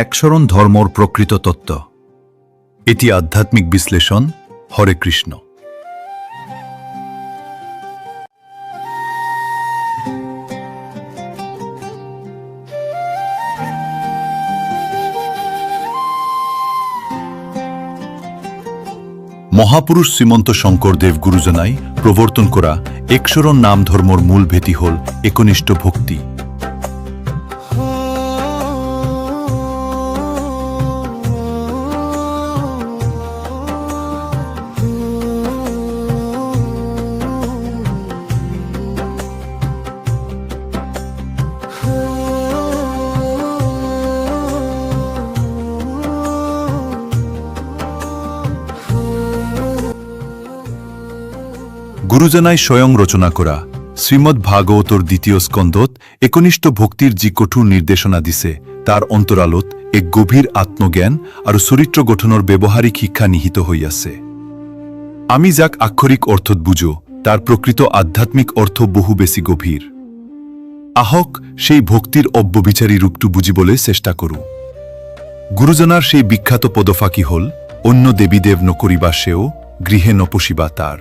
একশরণ ধর্মর প্রকৃত তত্ত্ব। এটি আধ্যাত্মিক বিশ্লেষণ। হরে কৃষ্ণ। মহাপুরুষ শ্রীমন্ত শঙ্করদেব গুরুজনাই প্রবর্তন করা একশরণ নাম ধর্মর মূল ভেটি হল একনিষ্ঠ ভক্তি। গুরুজনাই স্বয়ং রচনা করা শ্রীমদ্ ভাগবতর দ্বিতীয় স্কন্ধত একনিষ্ঠ ভক্তির যে কঠোর নির্দেশনা দিছে তার অন্তরালত এক গভীর আত্মজ্ঞান আর চরিত্র গঠনের ব্যবহারিক শিক্ষা নিহিত হইয়াছে। আমি যাক আক্ষরিক অর্থত বুঝো তার প্রকৃত আধ্যাত্মিক অর্থ বহু বেশি গভীর। আহক সেই ভক্তির অব্যবিচারী রূপটু বুঝিবলৈ চেষ্টা করু। গুরুজনার সেই বিখ্যাত পদফাকি হল অন্য দেবীদেব নকরিবা সেও, গৃহে নপশিবা তার।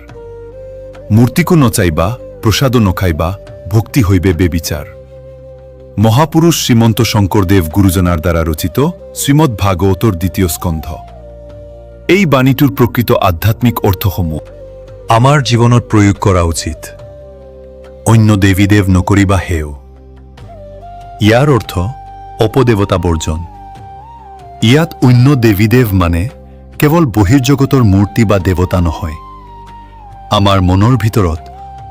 মূর্তিকু নচাইবা, প্রসাদও নখাইবা, ভক্তি হইবে বেবিচার। মহাপুরুষ শ্রীমন্ত শঙ্করদেব গুরুজনার দ্বারা রচিত শ্রীমদ্ ভাগবতর দ্বিতীয় স্কন্ধ। এই বাণীটোর প্রকৃত আধ্যাত্মিক অর্থসমূহ আমার জীবনত প্রয়োগ করা উচিত। অন্য দেবীদেব নকরিবা হেও। ইয়ার অর্থ অপদেবতা বর্জন। ইয়াত অন্য দেবীদেব মানে কেৱল বহিৰ্জগতৰ মূৰ্তি বা দেৱতা নহয়। আমাৰ মনৰ ভিতৰত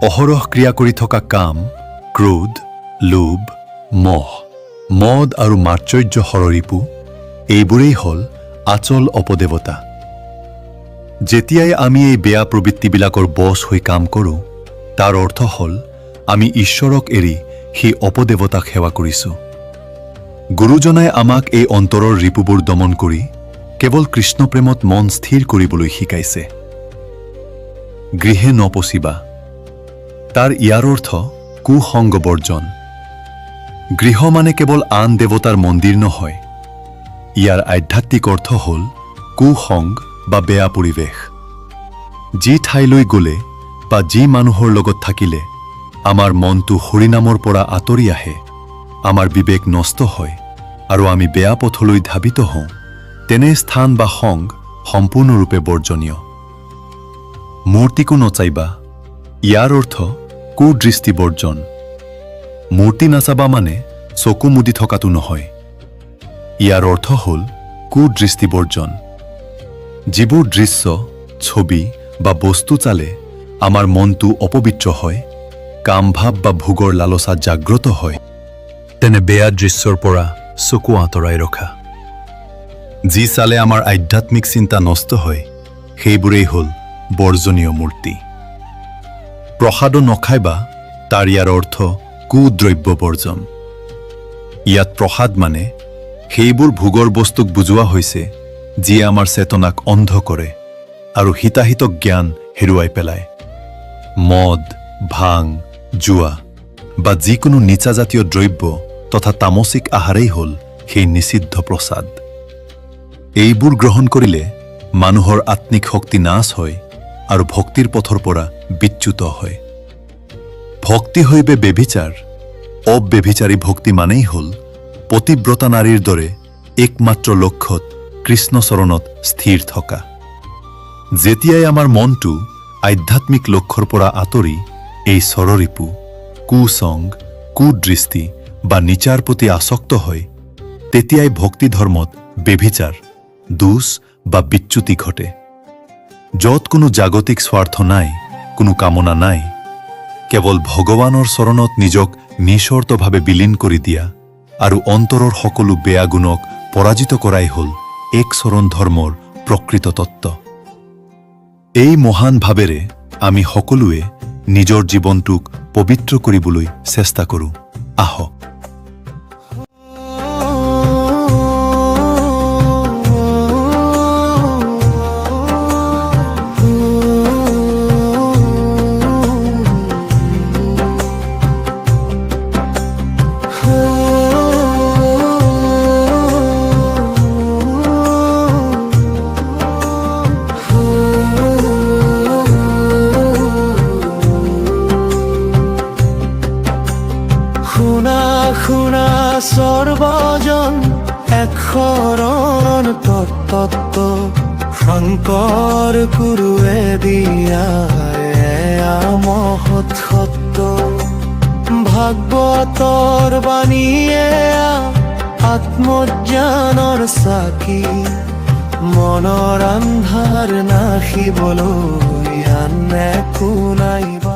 অহৰহ ক্ৰিয়া কৰি থকা কাম, ক্ৰোধ, লোভ, মোহ, মদ আৰু মাৰ্চৰ্য হৰৰিপু এইবোৰেই হ'ল আচল অপদেৱতা। যেতিয়াই আমি এই বেয়া প্ৰবৃত্তিবিলাকৰ বশ হৈ কাম কৰোঁ তাৰ অৰ্থ হ'ল আমি ঈশ্বৰক এৰি সেই অপদেৱতাক সেৱা কৰিছোঁ। গুৰুজনাই আমাক এই অন্তৰৰ ৰিপুবোৰ দমন কৰি কেৱল কৃষ্ণপ্ৰেমত মন স্থিৰ কৰিবলৈ শিকাইছে। গৃহে নপচিবা তাৰ ইয়াৰ অৰ্থ কুসংগ বৰ্জন। গৃহ মানে কেৱল আন দেৱতাৰ মন্দিৰ নহয়। ইয়াৰ আধ্যাত্মিক অৰ্থ হ'ল কুসংগ বা বেয়া পৰিৱেশ। যি ঠাইলৈ গ'লে বা যি মানুহৰ লগত থাকিলে আমাৰ মনটো হৰিনামৰ পৰা আঁতৰি আহে, আমাৰ বিবেক নষ্ট হয় আৰু আমি বেয়া পথলৈ ধাবিত হওঁ, তেনে স্থান বা সংগ সম্পূৰ্ণৰূপে বৰ্জনীয়। মূৰ্তিকো নচাইবা ইয়াৰ অৰ্থ কুদৃষ্টি বৰ্জন। মূৰ্তি নাচাবা মানে চকু মুদি থকাটো নহয়। ইয়াৰ অৰ্থ হ'ল কুদৃষ্টি বৰ্জন। যিবোৰ দৃশ্য, ছবি বা বস্তু চালে আমাৰ মনটো অপবিত্ৰ হয়, কামভাৱ বা ভোগৰ লালসা জাগ্ৰত হয়, তেনে বেয়া দৃশ্যৰ পৰা চকু আঁতৰাই ৰখা। যি চালে আমাৰ আধ্যাত্মিক চিন্তা নষ্ট হয় সেইবোৰেই হ'ল বৰ্জনীয় মূৰ্তি। প্ৰসাদো নখাইবা তাৰ ইয়াৰ অৰ্থ কুদ্ৰব্য বৰ্জন। ইয়াত প্ৰসাদ মানে সেইবোৰ ভোগৰ বস্তুক বুজোৱা হৈছে যিয়ে আমাৰ চেতনাক অন্ধ কৰে আৰু হিতাহিতক জ্ঞান হেৰুৱাই পেলায়। মদ, ভাং, জুৱা বা যিকোনো নিচাজাতীয় দ্ৰব্য তথা তামসিক আহাৰেই হ'ল সেই নিষিদ্ধ প্ৰসাদ। এইবোৰ গ্ৰহণ কৰিলে মানুহৰ আত্মিক শক্তি নাশ হয় আৰু ভক্তিৰ পথৰ পৰা বিচ্যুত হয়। ভক্তি হইবে বেভিচাৰ। অব্যভিচাৰী ভক্তি মানেই হ'ল পতিব্ৰতা নাৰীৰ দৰে একমাত্ৰ লক্ষ্যত কৃষ্ণচৰণত স্থিৰ থকা। যেতিয়াই আমাৰ মনটো আধ্যাত্মিক লক্ষ্যৰ পৰা আঁতৰি এই চৰৰিপু, কুসংগ, কুদৃষ্টি বা নিচাৰ প্ৰতি আসক্ত হয়, তেতিয়াই ভক্তি ধৰ্মত বেভিচাৰ, দোষ বা বিচ্যুতি ঘটে। য'ত কোনো জাগতিক স্বাৰ্থ নাই, কোনো কামনা নাই, কেৱল ভগৱানৰ চৰণত নিজক নিঃশৰ্তভাৱে বিলীন কৰি দিয়া আৰু অন্তৰৰ সকলো বেয়া গুণক পৰাজিত কৰাই হ'ল একশৰণ ধৰ্মৰ প্ৰকৃত তত্ত্ব। এই মহান ভাৱেৰে আমি সকলোৱে নিজৰ জীৱনটোক পবিত্ৰ কৰিবলৈ চেষ্টা কৰোঁ। আহক। ভজন এক শৰণ তত্ত্ব শংকৰ গুৰুৱে দিয়া এয়া মহৎ সত্য ভাগৱতৰ বাণীয়ে আত্মজ্ঞানৰ চাকি মনৰ আন্ধাৰ নাশিবলৈ আন একো নাইবা